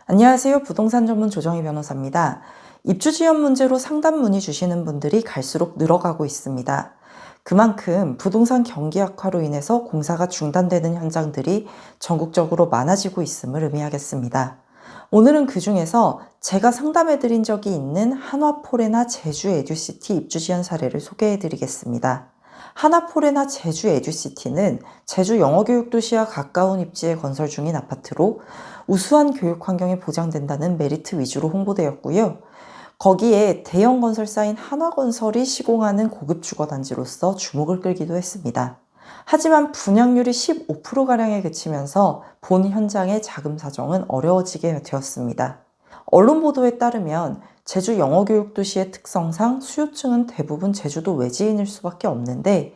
안녕하세요. 부동산 전문 조정희 변호사입니다. 입주 지연 문제로 상담 문의 주시는 분들이 갈수록 늘어가고 있습니다. 그만큼 부동산 경기 악화로 인해서 공사가 중단되는 현장들이 전국적으로 많아지고 있음을 의미하겠습니다. 오늘은 그 중에서 제가 상담해 드린 적이 있는 한화포레나 제주 에듀시티 입주 지연 사례를 소개해 드리겠습니다. 하나포레나 제주 에듀시티는 제주 영어교육도시와 가까운 입지에 건설 중인 아파트로 우수한 교육 환경이 보장된다는 메리트 위주로 홍보되었고요. 거기에 대형 건설사인 한화건설이 시공하는 고급 주거단지로서 주목을 끌기도 했습니다. 하지만 분양률이 15%가량에 그치면서 본 현장의 자금 사정은 어려워지게 되었습니다. 언론 보도에 따르면 제주 영어교육도시의 특성상 수요층은 대부분 제주도 외지인일 수밖에 없는데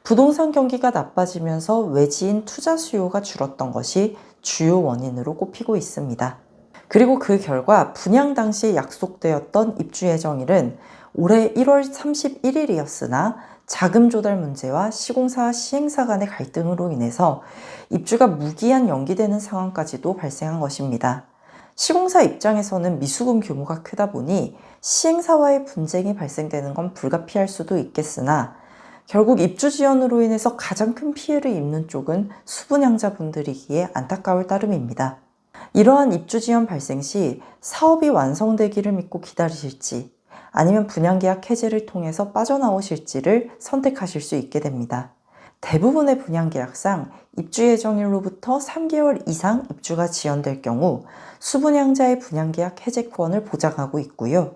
부동산 경기가 나빠지면서 외지인 투자 수요가 줄었던 것이 주요 원인으로 꼽히고 있습니다. 그리고 그 결과 분양 당시 약속되었던 입주 예정일은 올해 1월 31일이었으나 자금 조달 문제와 시공사와 시행사 간의 갈등으로 인해서 입주가 무기한 연기되는 상황까지도 발생한 것입니다. 시공사 입장에서는 미수금 규모가 크다 보니 시행사와의 분쟁이 발생되는 건 불가피할 수도 있겠으나 결국 입주 지연으로 인해서 가장 큰 피해를 입는 쪽은 수분양자분들이기에 안타까울 따름입니다. 이러한 입주 지연 발생 시 사업이 완성되기를 믿고 기다리실지 아니면 분양계약 해지를 통해서 빠져나오실지를 선택하실 수 있게 됩니다. 대부분의 분양계약상 입주 예정일로부터 3개월 이상 입주가 지연될 경우 수분양자의 분양계약 해제권을 보장하고 있고요.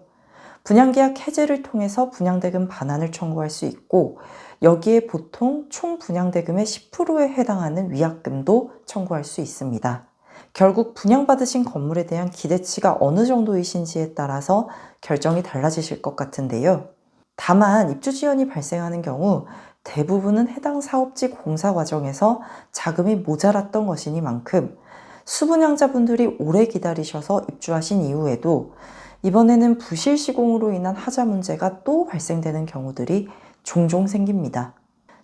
분양계약 해제를 통해서 분양대금 반환을 청구할 수 있고 여기에 보통 총 분양대금의 10%에 해당하는 위약금도 청구할 수 있습니다. 결국 분양받으신 건물에 대한 기대치가 어느 정도이신지에 따라서 결정이 달라지실 것 같은데요. 다만 입주 지연이 발생하는 경우 대부분은 해당 사업지 공사 과정에서 자금이 모자랐던 것이니만큼 수분양자분들이 오래 기다리셔서 입주하신 이후에도 이번에는 부실 시공으로 인한 하자 문제가 또 발생되는 경우들이 종종 생깁니다.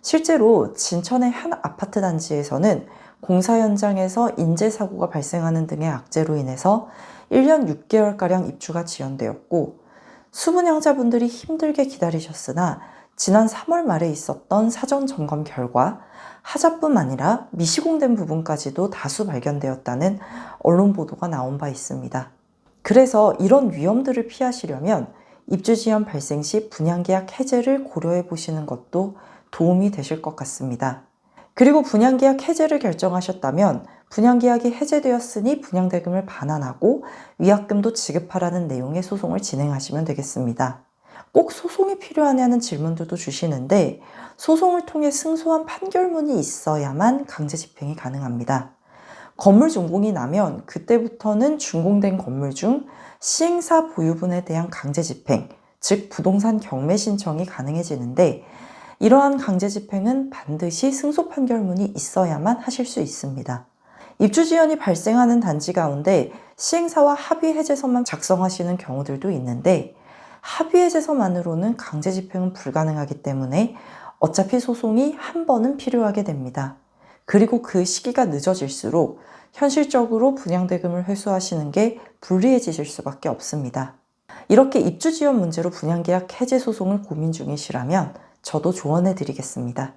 실제로 진천의 한 아파트 단지에서는 공사 현장에서 인재사고가 발생하는 등의 악재로 인해서 1년 6개월가량 입주가 지연되었고 수분양자분들이 힘들게 기다리셨으나 지난 3월 말에 있었던 사전 점검 결과 하자뿐 아니라 미시공된 부분까지도 다수 발견되었다는 언론 보도가 나온 바 있습니다. 그래서 이런 위험들을 피하시려면 입주 지연 발생 시 분양계약 해제를 고려해 보시는 것도 도움이 되실 것 같습니다. 그리고 분양계약 해제를 결정하셨다면 분양계약이 해제되었으니 분양대금을 반환하고 위약금도 지급하라는 내용의 소송을 진행하시면 되겠습니다. 꼭 소송이 필요하냐는 질문들도 주시는데 소송을 통해 승소한 판결문이 있어야만 강제 집행이 가능합니다. 건물 준공이 나면 그때부터는 준공된 건물 중 시행사 보유분에 대한 강제 집행, 즉 부동산 경매 신청이 가능해지는데 이러한 강제 집행은 반드시 승소 판결문이 있어야만 하실 수 있습니다. 입주 지연이 발생하는 단지 가운데 시행사와 합의 해제서만 작성하시는 경우들도 있는데 합의 해제서만으로는 강제 집행은 불가능하기 때문에 어차피 소송이 한 번은 필요하게 됩니다. 그리고 그 시기가 늦어질수록 현실적으로 분양대금을 회수하시는 게 불리해지실 수밖에 없습니다. 이렇게 입주 지연 문제로 분양계약 해제 소송을 고민 중이시라면 저도 조언해 드리겠습니다.